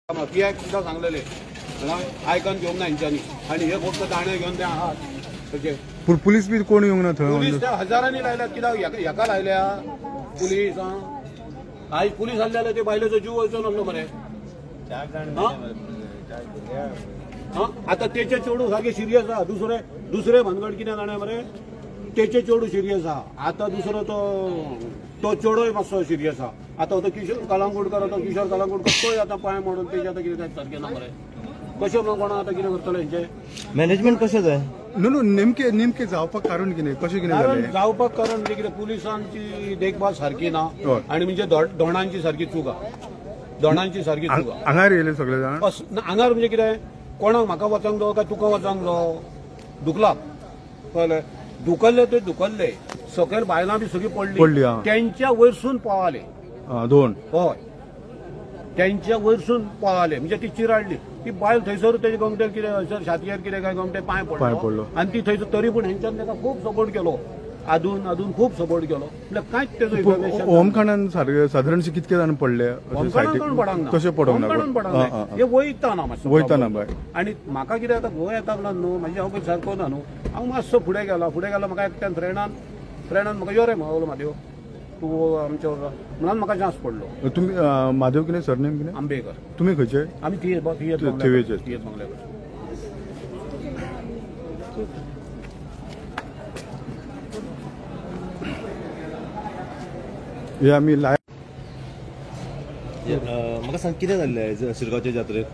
पियाक सुद्धा सांगलेले आयकन घेऊन ना यांच्यानी आणि हे फक्त दाणे घेऊन ते आहात तसे पुलिस बी कोण येऊंक ना थंय पुलिस त्या हजारांनी लायल्यात कित्याक हेका लायल्या पुलिस आज पुलिस आसलेले ते बायलेचो जीव वयचो नासलो मरे आता तेचे चेडू सारखे सिरियस आहा दुसरे भानगड कितें जाणा मरे तेचे चेडू सिरियस आहा आता दुसरो तो चेडूय मातसो सिरियस आहा आता तो किशोर कलंगूटकर किशोर कलंगूटकर तोय आता पांय मोडून तेजे आता कितें सारकें ना मरे कशें म्हणून कोणा आता कितें करतले हेंचे मॅनेजमेंट कशें जाय नो नेमके जावपाक कारण कितें कशें कितें कारण जालें जावपाक कारण म्हणजे कितें पुलिसांची देखभाल सारखी ना आणि म्हणजे दोणांची सारखी चूक आहा दोणांची सारखी चूक आहा हांगार येयले सगळे जाण हांगार म्हणजे कितें कोणाक म्हाका वचोंक जावो काय तुका वचोंक जावो दुखला कळ्ळें दुखल्ले ते दुखल्ले सकयल बायलां बी सगळीं पडली त्यांच्या वयरसून पळाले दोन हय त्यांच्या वयरसून पळाले म्हणजे ती चिराडली ती बायल थंयसर तेजे गमटेर कितें हयसर छातयेर कितें काय गमटे पांय पडलो आनी ती थंयसर तरी पूण हेंच्यान ताका खूब सपोर्ट केलो आदून खूब सपोर्ट केलो म्हणजे कांयच तेजो इन्फॉर्मेशन होमखाणान साधारणशे कितके जाण पडले तशें पडोंक ना हे वयता ना मातसो वयता ना बाय आनी म्हाका कितें आतां गोंय येता म्हणून न्हू म्हणजे हांव सारको ना न्हू हांव मातसो फुडें गेलो म्हाका एकट्यान फ्रेंडान म्हाका यो रे मावलो म्हादेव तूं आमच्या म्हणून म्हाका चान्स पडलो तुमी म्हादेव कितें सरनेम कितें आंबेकर तुमी खंयचे आमी थियेत बंगल्यार हे आमी म्हाका सांग कितें जाल्लें शिरगांवच्या जात्रेक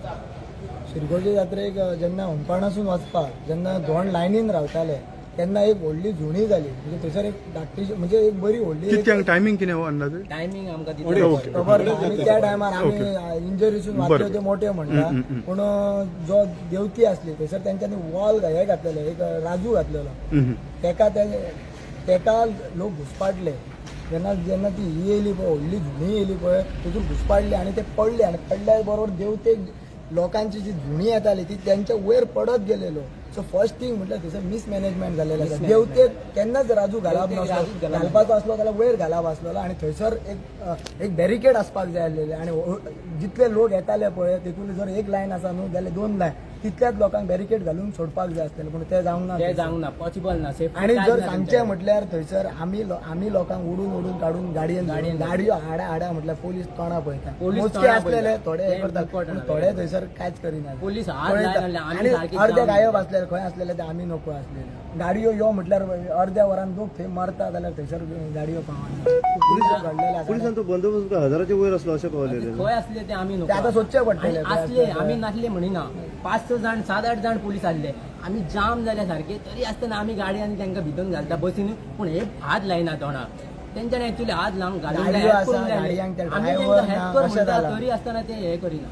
शिरगांवच्या जात्रेक जेन्ना होमपाणासून वचपाक जेन्ना दोन लायनीन रावताले तेन्ना एक व्हडली झुणी जाली म्हणजे थंयसर एक धाकटीशी म्हणजे एक बरी व्हडली टायमिंग कितें अंदाजे टायमिंग आमकां खबर ना आनी त्या टायमार आमी इंजरीसून वाचले ते मोठे म्हणटा पूण जो देवती आसली थंयसर तेंच्यांनी वॉल हे घातलेले एक राजू घातलेलो तेका लोक घुसपाटले जेन्ना ती ही येयली पळय व्हडली झुणी येयली पळय तितून घुसपाटली आनी ते पडले आनी पडल्या बरोबर देवतेक लोकांची जी झुणी येताली ती त्यांच्या वयर पडत गेलेलो सो फर्स्ट थिंग म्हटल्यार थंयसर मिसमॅनेजमेंट जाल्लेलें आसा देवतेक केन्नाच राजू घालप नासलो घालपाचो आसलो जाल्यार वयर घालप आसलेलो आनी थंयसर एक बॅरिकेड आसपाक जाय आसलेले आनी जितले लोक येताले पळय तितून जर एक लायन आसा न्हू जाल्यार दोन लायन तितल्याच लोकांक बॅरिकेड घालून सोडपाक जाय आसलेले पूण ते जावंक ना पॉसिबल ना आनी जर सांगचे म्हटल्यार थंयसर आमी लोकांक ओडून काडून गाडयो हाडा म्हटल्यार पोलीस तोंडा पळयता मोजके आसलेले थोडे हे करतात पूण थोडे थंयसर कांयच करिना पोलीस आनी अर्धे गायब आसलेले खंय आसलेले ते आमी नको आसलेले गाडयो यो म्हटल्यार अर्ध्या वरान लोक थंय मरता जाल्यार थंयसर गाडयो पावना पुलिसांचो बंदोबस्त हजाराच्या वयर आसलो अशें कळलेलें खंय आसले ते आमी नको आतां सोदचे पडटले आसले आमी नासले म्हणिना 5-6 जाण 7-8 जाण पोलीस आसले आमी जाम जाल्या सारखे तरी आसतना आमी गाडी आनी तांकां भितून घालता बसीन पूण हे हात लायना तोंडाक तेंच्यानी एक्चुअली हात लावंक तरी आसतना ते हे करिना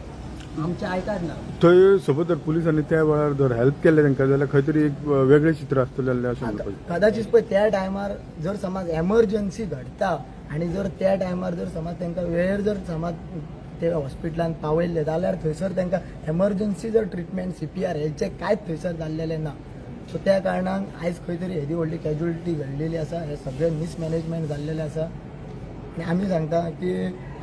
आमचे आयकात ना थंय सोबत जर पुलिसांनी त्या वेळार जर हेल्प केले तांकां जाल्यार खंय तरी एक वेगळें चित्र आसतलें अशें म्हणपाक कदाचित पळय त्या टायमार जर समज एमर्जन्सी घडटा आनी जर त्या टायमार जर समज तांकां वेळेर जर समज ते हॉस्पिटलांत पावयल्ले जाल्यार थंयसर तांकां एमर्जन्सी जर ट्रिटमेंट CPR हेचे कांयच थंयसर जाल्लेलें ना सो त्या कारणान आयज खंय तरी येदी व्हडली कॅज्युअलिटी घडलेली आसा हे सगळें मिसमॅनेजमेंट जाल्लेलें आसा आनी आमी सांगता की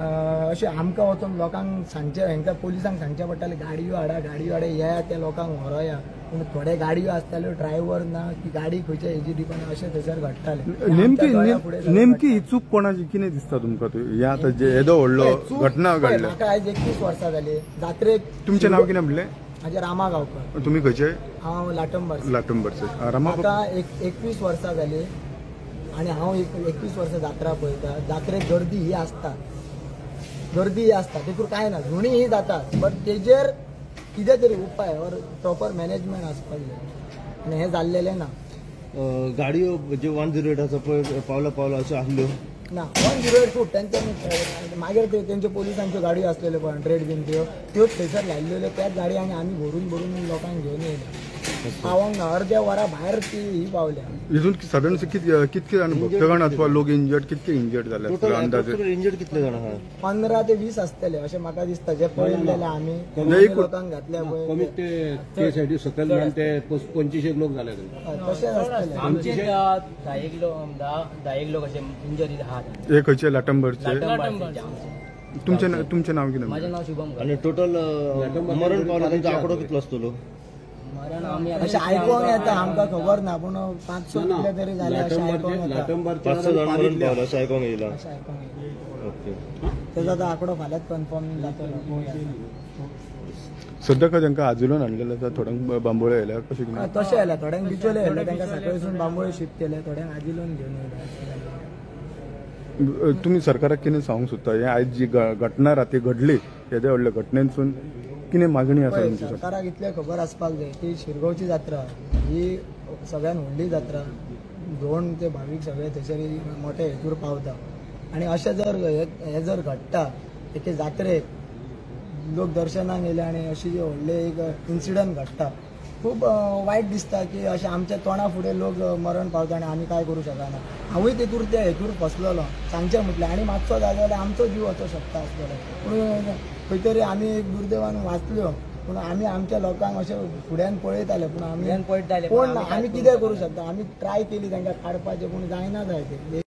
अशें आमकां वचून लोकांक सांगचे हांकां पुलिसांक सांगचें पडटालें गाडयो हाडा या त्या लोकांक व्हरोया पूण थोडे गाडयो आसताल्यो ड्रायव्हर ना की गाडी खंयच्या हेजी डिपेंड अशें थंयसर घडटालें नेमकी ही चूक कोणाची कितें दिसता तुमकां हे आतां येदो व्हडलो घटना घडल्या म्हाका आयज 21 वर्सां जाली जात्रेक तुमचें नांव कितें म्हणलें म्हाजें रामा गांवकर तुमी खंयचे हांव लाटंबरचे म्हाका 21 वर्सां जाली आनी हांव 21 वर्सां जात्रा पळयता जात्रेक गर्दी ही आसता तितूर कांय ना झुणी ही जाता बट तेजेर कितें तरी उपाय और प्रॉपर मॅनेजमेंट आसपाक जाय आनी हें जाल्लेलें ना गाडयो जे 108 आसा पळय पावला अश्यो आसल्यो ना 108 फूट तेंच्यांनी मागीर तेंच्यो पोलिसांच्यो गाडयो आसलेल्यो 100 बीन त्योच थंयसर लायिल्ल्यो त्याच गाडयो आनी आमी भरून लोकांक घेवन येयले पावोंक ना अर्द्या वरा भायर ती ही पावल्या हितून साधारण कितके जाण भक्तगण अथवा लोक इंजर्ड कितके इंजर्ड जाले अंदाजे इंजर्ड कितले जाण आहा 15 ते 20 आसतले अशें म्हाका दिसता जे पळयलेले आमी लोकांक घातल्या पळय कमीत ते सायडी सकयल जावन ते 25 लोक जाले तशें आसतलें आमचे 10 लोक अशे इंजरी आहात हे खंयचे लाटंबरचे तुमचें नाव कितें माझं नाव शुभम आणि टोटल मरण पावला त्यांचा आकडो कितलो असतो? मरण आम्ही अशें आयकोंक येता, आमकां खबर ना, पूण 500 कितले तरी जाले अशें आयकोंक येता. लाटंबारच्या 500 जण मरण पावला असं ऐकून येयला. अशें आयकोंक येता. ओके. तेजो आतां आंकडो फाल्यांच कन्फर्म जातलो. पळोवया. सध्या का तांकां आजुलून हाडलेले आसा, थोड्यांक बांबोळे येयल्या कशें कितें? तशें आयला, थोड्यांक बिचोले येयले, तांकां सकाळीसून बांबोळे शिफ्ट केले, थोड्यांक आजिलोन घेवन येयले. तुम्ही सरकाराक कितें सांगूंक सोदता? हे आयज जी घटना राती घडली, येद्या व्हडल्या घटनेसून कितें मागणी आसा पळय, तुमची? सरकाराक इतलें खबर आसपाक जाय की शिरगांवची जात्रा ही सगळ्यान व्हडली जात्रा, 2 ते 22 सगळे थंयसर मोठे हेतूर पावता. आनी अशें जर हे जर घडटा एके जात्रेक लोक दर्शनाक येयले आनी अशी व्हडले एक इन्सिडंट घडटा, खूब वायट दिसता की अशें आमच्या तोंडा फुडें लोक मरण पावता आनी आमी काय करूं शकना. हांवूय तेतूर त्या हेतूर फसलेलो, सांगचें म्हटलें, आनी मातसो जालो जाल्यार आमचो जीव वचो शकता आसलेलो. पूण खंय तरी आमी एक दुर्दैवान वाचल्यो, पूण आमी आमच्या लोकांक अशें फुड्यान पळयताले, पूण आमी फुड्यान पळयताले, पूण कोण आमी आमी कितें करूं शकता? आमी ट्राय केली तांकां काडपाचें, पूण जायना जाय तें.